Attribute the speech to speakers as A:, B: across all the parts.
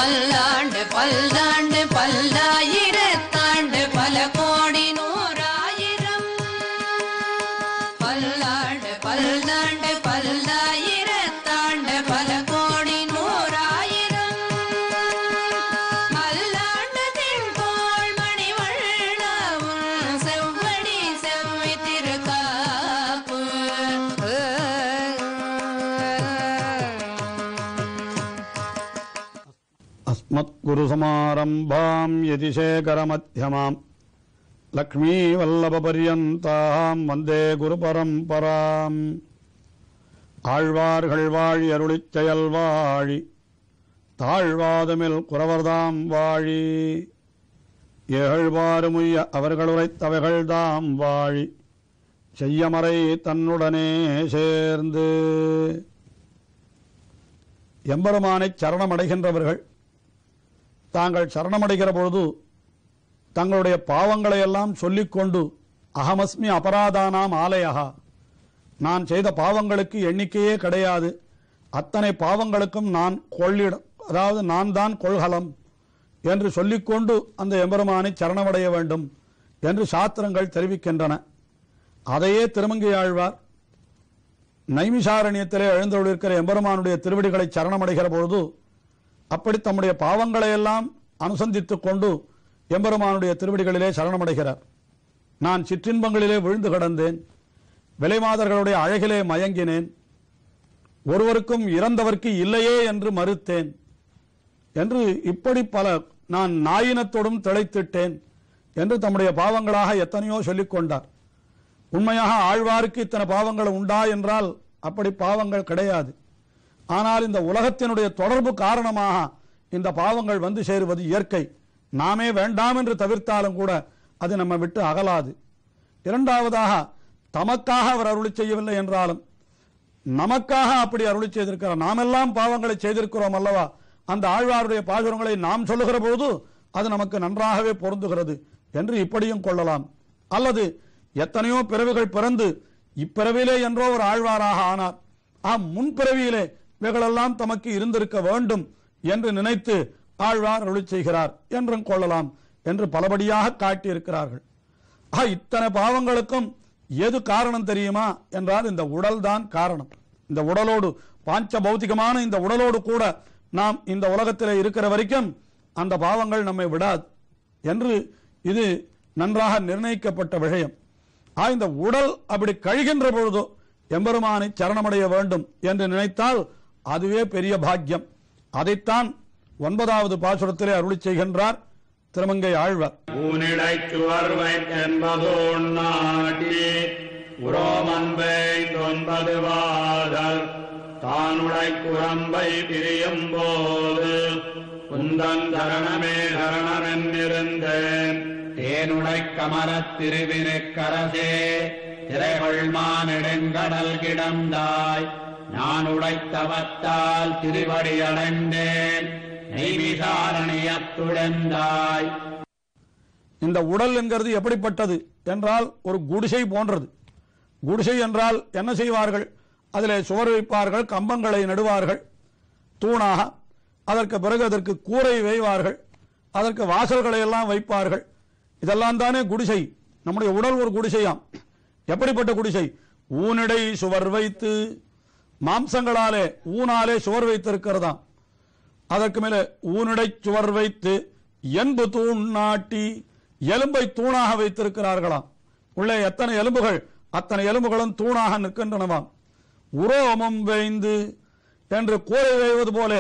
A: பல்லாண்டு பல்லாண்டு பல்லாயிரத்தாண்டு பல கோடி நூறாயிரம் பல்லாண்டு பல்லாண்டு பல்லாயிரத்தாண்டு பல கோடி நூறாயிரம் மல்லாண்டு தின்கோள் மணிவண்ணாவும் செவ்வடி செவ்வி திருக்காப்பு
B: अस्मत्गुरुसमारम्भां यतिशेखरमध्यमां लक्ष्मीवल्लभपर्यन्तां वन्दे गुरुपरम्पराम् ஆழ்வார்கள் வாழி அருளிச் செயல் வாழி தாழ்வாதுமில் குறவர்தாம் வாழி ஏழ்வாறுமுய்ய அவர்கள் உரைத்தவைகள்தாம் வாழி செய்யமறை தன்னுடனே சேர்ந்து. எம்பெருமானைச் சரணமடைகின்றவர்கள் தாங்கள் சரணமடைகிற பொழுது தங்களுடைய பாவங்களை எல்லாம் சொல்லிக்கொண்டு அகமஸ்மி அபராதானாம் ஆலயஹா, நான் செய்த பாவங்களுக்கு எண்ணிக்கையே கிடையாது, அத்தனை பாவங்களுக்கும் நான் கொள்ளிடம், அதாவது நான் தான் கொள்கலம் என்று சொல்லிக்கொண்டு அந்த எம்பெருமானை சரணமடைய வேண்டும் என்று சாஸ்திரங்கள் தெரிவிக்கின்றன. அதையே திருமங்கையாழ்வார் நைமிஷாரண்யத்திலே எழுந்தருளிருக்கிற எம்பெருமானுடைய திருவடிகளை சரணமடைகிற பொழுது அப்படி தம்முடைய பாவங்களை எல்லாம் அனுசந்தித்துக் கொண்டு எம்பெருமானுடைய திருவடிகளிலே சரணமடைகிறார். நான் சிற்றின்பங்களிலே விழுந்து கிடந்தேன், விலைமாதர்களுடைய அழகிலே மயங்கினேன், ஒருவருக்கும் இறந்தவர்க்கு இல்லையே என்று மறுத்தேன் என்று இப்படி பல, நான் நாயினத்தோடும் திளைத்திட்டேன் என்று தம்முடைய பாவங்களாக எத்தனையோ சொல்லிக் கொண்டார். உண்மையாக ஆழ்வாருக்கு இத்தனை பாவங்கள் உண்டா என்றால் அப்படி பாவங்கள் கிடையாது. ஆனால் இந்த உலகத்தினுடைய தொடர்பு காரணமாக இந்த பாவங்கள் வந்து சேருவது இயற்கை. நாமே வேண்டாம் என்று தவிர்த்தாலும் கூட அது நம்ம விட்டு அகலாது. இரண்டாவதாக, தமக்காக அவர் அருளி செய்யவில்லை என்றாலும் நமக்காக அப்படி அருளி செய்திருக்கிறார். நாமெல்லாம் பாவங்களை செய்திருக்கிறோம் அல்லவா, அந்த ஆழ்வாருடைய பாசுரங்களை நாம் சொல்லுகிற போது அது நமக்கு நன்றாகவே பொருந்துகிறது என்று இப்படியும் கொள்ளலாம். அல்லது எத்தனையோ பிறவிகள் பிறந்து இப்பிறவிலே என்றோ ஒரு ஆழ்வாராக ஆனார், முன்பிறவியிலே இவைகளெல்லாம் தமக்கு இருந்திருக்க வேண்டும் என்று நினைத்து ஆழ்வார் அருளி செய்கிறார் என்றும் கொள்ளலாம் என்று பலபடியாக காட்டியிருக்கிறார்கள். இத்தனை பாவங்களுக்கும் எது காரணம் தெரியுமா என்றால் இந்த உடல் தான் காரணம். இந்த உடலோடு, பாஞ்ச பௌத்திகமான இந்த உடலோடு கூட நாம் இந்த உலகத்திலே இருக்கிற வரைக்கும் அந்த பாவங்கள் நம்மை விடாது என்று இது நன்றாக நிர்ணயிக்கப்பட்ட விஷயம். இந்த உடல் அப்படி கழிகின்ற பொழுதோ எம்பெருமானை சரணமடைய வேண்டும் என்று நினைத்தால் அதுவே பெரிய பாக்கியம். அதைத்தான் 9வது பாசுரத்திலே அருளி செய்கின்றார் திருமங்கை ஆழ்வார்.
C: தானுடை குரம்பை பிரியும் போது குந்தந்தரணமே சரணமென்னிருந்தேன் தேனுடை கமரத் திருவிருக்கரசே திரைகொள்மானிடங்கடல் கிடந்தாய் நான் உடைத்தவத்தால் திருவடி அடைந்தேன் நெய்மிசாரணியத்துடந்தாய்.
B: இந்த உடல் என்கிறது எப்படிப்பட்டது என்றால் ஒரு குடிசை போன்றது. குடிசை என்றால் என்ன செய்வார்கள், அதிலே சுவர் வைப்பார்கள், கம்பங்களை நடுவார்கள் தூணாக, அதற்கு பிறகு அதற்கு கூரை வைவார்கள், அதற்கு வாசல்களை எல்லாம் வைப்பார்கள். இதெல்லாம் தானே குடிசை. நம்முடைய உடல் ஒரு குடிசையாம். எப்படிப்பட்ட குடிசை? ஊனிடை சுவர் வைத்து, மாம்சங்களாலே ஊனாலே சுவர் வைத்திருக்கிறதாம். அதற்கு மேலே ஊனிடை சுவர் வைத்து என்பு தூண் நாட்டி, எலும்பை தூணாக வைத்திருக்கிறார்களாம். உள்ளே எத்தனை எலும்புகள், அத்தனை எலும்புகளும் தூணாக நிற்கின்றனவாம். உரோமம் வைந்து என்று கூரை வைவது போல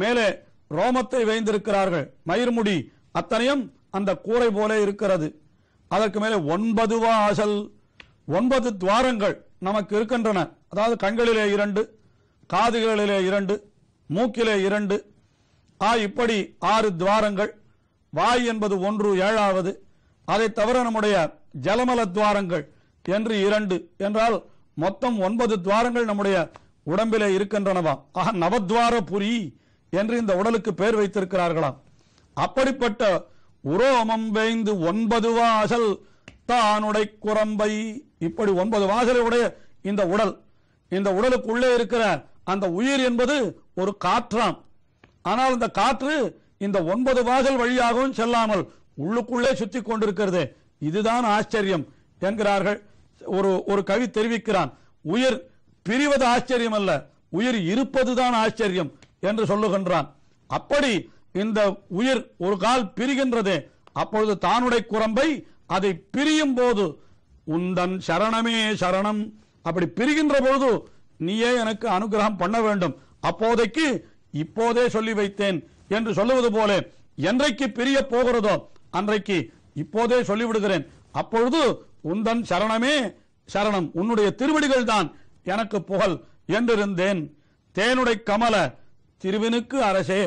B: மேலே ரோமத்தை வைந்திருக்கிறார்கள். மயிர்முடி அத்தனையும் அந்த கூரை போல இருக்கிறது. அதற்கு மேலே 9 வாசல், 9 துவாரங்கள் நமக்கு இருக்கின்றன. அதாவது கண்களிலே 2, காதுகளிலே 2, மூக்கிலே 2, இப்படி 6 துவாரங்கள். வாய் என்பது 1 7வது. அதை தவிர நம்முடைய ஜலமல துவாரங்கள் என்று 2 என்றால் மொத்தம் 9 துவாரங்கள் நம்முடைய உடம்பிலே இருக்கின்றனவா. நவத்வார புரி என்று இந்த உடலுக்கு பெயர் வைத்திருக்கிறார்களாம். அப்படிப்பட்ட உரோமம் வைந்து 9 வாசல் தானுடை குரம்பை, இப்படி 9 வாசலை உடைய இந்த உடல், இந்த உடலுக்குள்ளே இருக்கிற அந்த உயிர் என்பது ஒரு காற்றாம். ஆனால் இந்த காற்று இந்த 9 வாசல் வழியாகவும் செல்லாமல் உள்ளுக்குள்ளே சுத்தி கொண்டிருக்கிறது. இதுதான் ஆச்சரியம் என்கிறார்கள். ஒரு கவி தெரிவிக்கிறான், உயிர் பிரிவது ஆச்சரியம் அல்ல, உயிர் இருப்பதுதான் ஆச்சரியம் என்று சொல்லுகின்றான். அப்படி இந்த உயிர் ஒரு கால் பிரிகின்றது. அப்பொழுது தானுடைய குரம்பை அதை பிரியும் போது உந்தன் சரணமே சரணம், அப்படி பிரிகின்ற பொழுது நீயே எனக்கு அனுகிரகம் பண்ண வேண்டும், அப்போதைக்கு இப்போதே சொல்லி வைத்தேன் என்று சொல்லுவது போல என்றைக்கு பிரிய போகிறதோ அன்றைக்கு இப்போதே சொல்லிவிடுகிறேன். அப்பொழுது உந்தன் சரணமே சரணம், உன்னுடைய திருவடிகள் தான் எனக்கு புகழ் என்றிருந்தேன். தேனுடை கமல திருவினுக்கு அரசே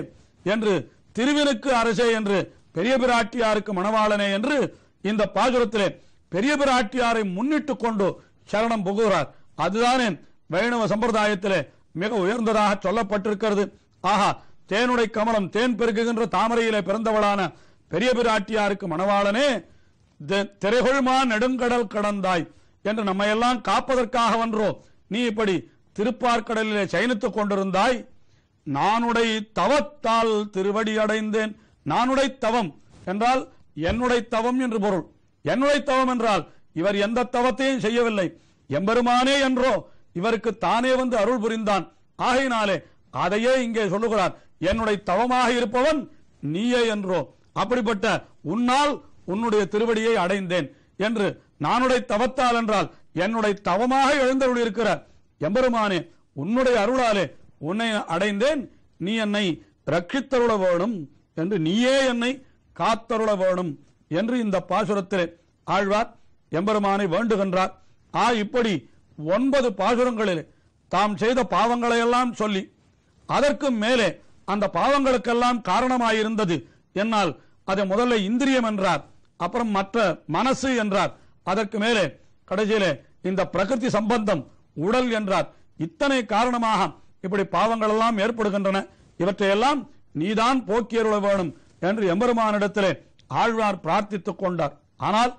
B: என்று, திருவினுக்கு அரசே என்று பெரிய பிராட்டியாருக்கு மணவாளனே என்று இந்த பாசுரத்திலே பெரிய பிராட்டியாரை முன்னிட்டு கொண்டு சரணம் புகுகிறார். அதுதானே வைணவ சம்பிரதாயத்திலே மிக உயர்ந்ததாக சொல்லப்பட்டிருக்கிறது. ஆஹா, தேனுடை கமலம், தேன் பெருகுகின்ற தாமரையிலே பிறந்தவளான பெரிய பிராட்டியாருக்கு மணவாளனே, திரைகொள்மா நெடுங்கடல் கடந்தாய் என்று நம்மையெல்லாம் காப்பதற்காகவன்றோ நீ இப்படி திருப்பார்கடலிலே சயனித்துக் கொண்டிருந்தாய். நானுடை தவத்தால் திருவடி அடைந்தேன். நானுடை தவம் என்றால் என்னுடைய தவம் என்று பொருள். என்னுடைய தவம் என்றால் இவர் எந்த தவத்தையும் செய்யவில்லை, எம்பெருமானே என்றோ இவருக்கு தானே வந்து அருள் புரிந்தான். ஆகையினாலே அதையே இங்கே சொல்லுகிறார், என்னுடைய தவமாக இருப்பவன் நீயே என்றோ, அப்படிப்பட்ட உன்னால் உன்னுடைய திருவடியை அடைந்தேன் என்று. நானுடைய தவத்தால் என்றால் என்னுடைய தவமாக எழுந்தருள் இருக்கிற எம்பெருமானே, உன்னுடைய அருளாலே உன்னை அடைந்தேன், நீ என்னை ரட்சித்தருள வேணும் என்று, நீயே என்னை காத்தருள வேணும் என்று இந்த பாசுரத்திலே ஆழ்வார் எம்பெருமானை வேண்டுகின்றார். இப்படி 9 பாசுரங்களிலே தாம் செய்த பாவங்களை எல்லாம் சொல்லி அதற்கு மேலே அந்த பாவங்களுக்கெல்லாம் காரணமாயிருந்தது என்னால் அதை முதல்ல இந்திரியம் என்றார், அப்புறம் மற்ற மனசு என்றார், அதற்கு மேலே கடைசியிலே இந்த பிரகிருதி சம்பந்தம் உடல் என்றார். இத்தனை காரணமாக இப்படி பாவங்கள் எல்லாம் ஏற்படுகின்றன, இவற்றையெல்லாம் நீதான் போக்கியருள வேணும் என்று எம்பெருமானிடத்திலே ஆழ்வார் பிரார்த்தித்துக் கொண்டார். ஆனால்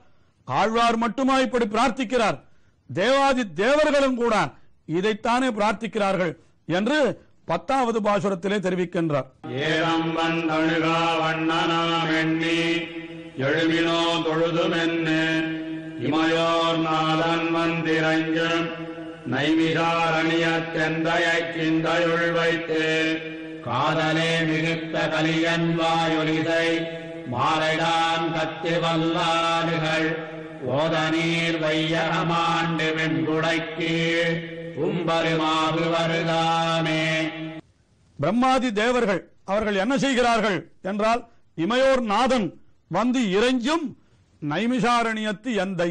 B: ஆழ்வார் மட்டுமா இப்படி பிரார்த்திக்கிறார்? தேவாதி தேவர்களும் கூட இதைத்தானே பிரார்த்திக்கிறார்கள் என்று 10வது பாசுரத்திலே தெரிவிக்கின்றார்.
C: ஏலம் வந்தழுகா வண்ணனாம் எண்ணி எழுமினோ தொழுதுமென்னு இமையோர் நாதன் வந்திரஞ்சும் நைமிசாரணியத் தெந்தையை சிந்தையுள் வைத்து காதலே மிகுத்த கலியன் வாயொலிசை மாலைடான் கத்தி வல்லாடுகள் ஓத நீர் வையகமாண்டு வெண்குடைக்கு உம்பருமாறு வருதாமே.
B: பிரம்மாதி தேவர்கள் அவர்கள் என்ன செய்கிறார்கள் என்றால், இமையோர் நாதன் வந்து இறைஞ்சும் நைமிசாரணியத்து எந்தை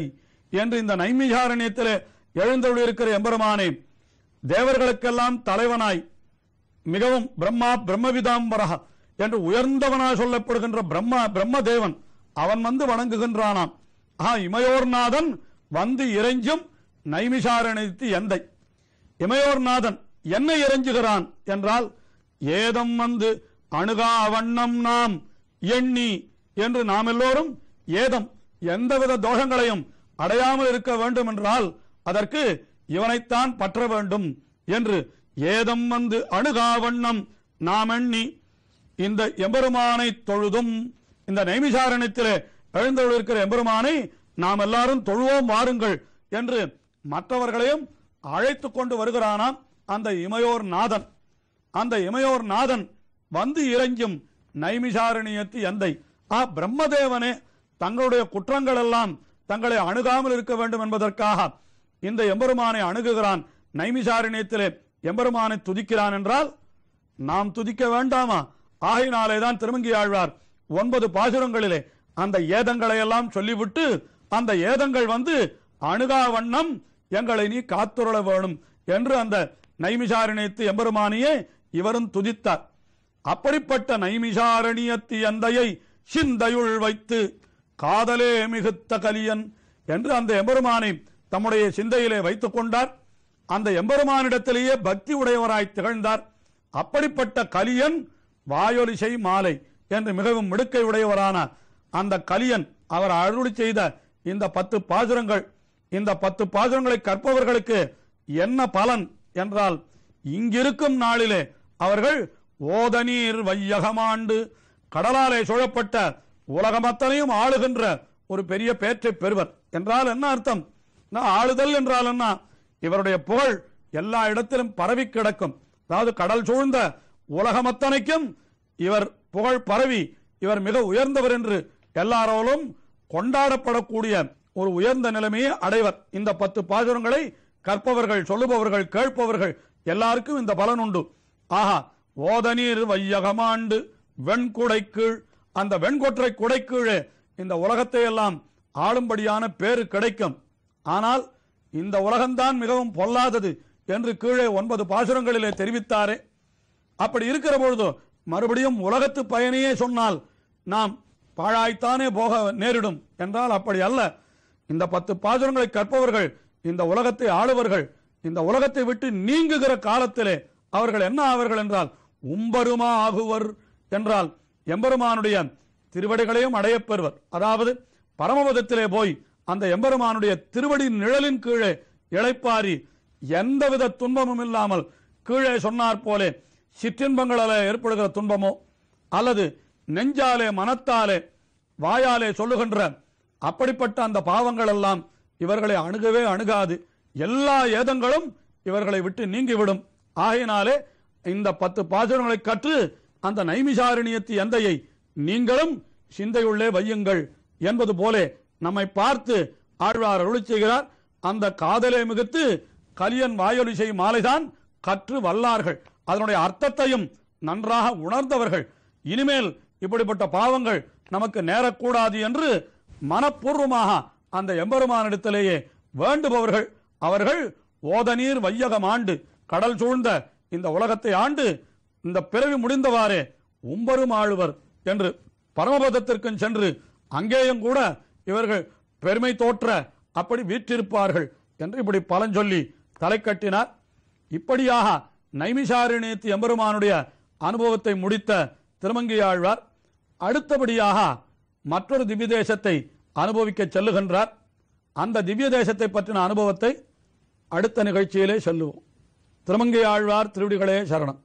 B: என்று இந்த நைமிசாரணியத்திலே எழுந்தருளிருக்கிற எம்பெருமானே, தேவர்களுக்கெல்லாம் தலைவனாய் மிகவும் பிரம்மவிதாம்பரா என்று உயர்ந்தவனாய் சொல்லப்படுகின்ற பிரம்மதேவன் அவன் வந்து வணங்குகின்றானாம். இமையோர்நாதன் வந்து இறைஞ்சும் நைமிசாரணியத்து எந்தை. இமையோர்நாதன் என்ன இறைஞ்சுகிறான் என்றால், ஏதம் வந்து அணுகா வண்ணம் நாம் எண்ணி என்று நாம் எல்லோரும் ஏதம் எந்தவித தோஷங்களையும் அடையாமல் இருக்க வேண்டும் என்றால் அதற்கு இவனைத்தான் பற்ற வேண்டும் என்று ஏதம் வந்து அணுகா வண்ணம் நாம் எண்ணி இந்த எம்பெருமானை தொழுதும், இந்த நைமிசாரண்யத்திலே எழுந்தருளிருக்கிற எம்பெருமானை நாம் எல்லாரும் தொழுவோம் வாருங்கள் என்று மற்றவர்களையும் அழைத்துக் கொண்டு வருகிறானாம் அந்த இமையோர் நாதன். அந்த இமையோர் நாதன் வந்து இறைஞ்சும் நைமிசாரணியத்து எந்தை. பிரம்மதேவனே தங்களுடைய குற்றங்கள் எல்லாம் தங்களை அணுகாமல் இருக்க வேண்டும் என்பதற்காக இந்த எம்பெருமானை அணுகுகிறான். நைமிசாரண்யத்திலே எம்பெருமானை துதிக்கிறான் என்றால் நாம் துதிக்க வேண்டாமா? ஆகையினாலேதான் திருமங்கி ஆழ்வார் 9 பாசுரங்களிலே அந்த ஏதங்களை எல்லாம் சொல்லிவிட்டு அந்த ஏதங்கள் வந்து அணுகா வண்ணம் எங்களை நீ காத்துருள வேணும் என்று அந்த நைமிசாரணியத்து எம்பெருமானியே இவரும் துதித்தார். அப்படிப்பட்ட நைமிசாரணியத்து எந்தையை சிந்தையுள் வைத்து காதலே மிகுத்த கலியன் என்று அந்த எம்பெருமானை தம்முடைய சிந்தையிலே வைத்துக் கொண்டார். அந்த எம்பெருமானிடத்திலேயே பக்தி உடையவராய் திகழ்ந்தார். அப்படிப்பட்ட கலியன் வாயொலிசை மாலை என்று மிகவும் மிடுக்கை உடையவரான அந்த கலியன் அவர் அருளி செய்த இந்த 10 பாசுரங்கள், இந்த 10 பாசுரங்களை கற்பவர்களுக்கு என்ன பலன் என்றால், இங்கிருக்கும் நாளிலே அவர்கள் ஓதநீர் வையகமாண்டு கடலாலே சூழப்பட்ட உலகம் அத்தனையும் ஆளுகின்ற ஒரு பெரிய பேற்றை பெறுவர் என்றால் என்ன அர்த்தம்? ஆளுதல் என்றால் என்ன? இவருடைய புகழ் எல்லா இடத்திலும் பரவி கிடக்கும். அதாவது கடல் சூழ்ந்த உலகம் அத்தனைக்கும் இவர் புகழ் பரவி இவர் மிக உயர்ந்தவர் என்று எல்லாரோடும் கொண்டாடப்படக்கூடிய ஒரு உயர்ந்த நிலைமையை அடைவர். இந்த 10 பாசுரங்களை கற்பவர்கள், சொல்லுபவர்கள், கேட்பவர்கள் எல்லாருக்கும் இந்த பலன் உண்டு. ஆஹா, ஓதநீர் வையகமாண்டு வெண்குடைக்கீழ், அந்த வெண்கொற்றை குடைக்கீழே இந்த உலகத்தை எல்லாம் ஆளும்படியான பேரு கிடைக்கும். ஆனால் இந்த உலகம்தான் மிகவும் பொல்லாதது என்று கீழே 9 பாசுரங்களிலே தெரிவித்தாரே. அப்படி இருக்கிற பொழுது மறுபடியும் உலகத்து பயனையே சொன்னால் நாம் பாழாய்த்தானே போக நேரிடும் என்றால் அப்படி அல்ல. இந்த 10 பாசுரங்களை கற்பவர்கள், இந்த உலகத்தை ஆளுவர்கள், இந்த உலகத்தை விட்டு நீங்குகிற காலத்திலே அவர்கள் என்ன ஆவார்கள் என்றால் உம்பருமா ஆகுவர் என்றால் எம்பெருமானுடைய திருவடிகளையும் அடையப் பெறுவர். அதாவது பரமபதத்திலே போய் அந்த எம்பெருமானுடைய திருவடி நிழலின் கீழே இளைப்பாரி எந்தவித துன்பமும் இல்லாமல் கீழே சொன்னார் போலே சிற்றின்பங்களால் ஏற்படுகிற துன்பமோ அல்லது நெஞ்சாலே, மனத்தாலே, வாயாலே சொல்லுகின்ற அப்படிப்பட்ட அந்த பாவங்கள் எல்லாம் இவர்களை அணுகவே அணுகாது. எல்லா ஏதங்களும் இவர்களை விட்டு நீங்கிவிடும். ஆகையினாலே இந்த 10 பாசுரங்களை கற்று அந்த நைமிசாரணியத்து எந்தையை நீங்களும் சிந்தையுள்ளே வையுங்கள் என்பது போலே நம்மை பார்த்து ஆழ்வார் அருளி செய்கிறார். அந்த காதலை மிகுத்து கலியன் வாயொலி செய் மாலைதான் கற்று வல்லார்கள். அதனுடைய அர்த்தத்தையும் நன்றாக உணர்ந்தவர்கள். இனிமேல் இப்படிப்பட்ட பாவங்கள் நமக்கு நேரக்கூடாது என்று மனப்பூர்வமாக அந்த எம்பெருமானிடத்திலேயே வேண்டுபவர்கள். அவர்கள் ஓதநீர் வையகம் ஆண்டு, கடல் சூழ்ந்த இந்த உலகத்தை ஆண்டு இந்த பிறவி முடிந்தவாறே உம்பரும் ஆளுவர் என்று பரமபதத்திற்கும் சென்று அங்கேயும் கூட இவர்கள் பெருமை தோற்ற அப்படி வீற்றிருப்பார்கள் என்று இப்படி பலன் சொல்லி தலை கட்டினார். இப்படியாக நைமிசாரணியத்து எம்பெருமானுடைய அனுபவத்தை முடித்த திருமங்கையாழ்வார் அடுத்தபடியாக மற்றொரு திவ்ய தேசத்தை அனுபவிக்க செல்லுகின்றார். அந்த திவ்ய தேசத்தை பற்றின அனுபவத்தை அடுத்த நிகழ்ச்சியிலே சொல்லுவோம். திருமங்கையாழ்வார் திருவடிகளே சரணம்.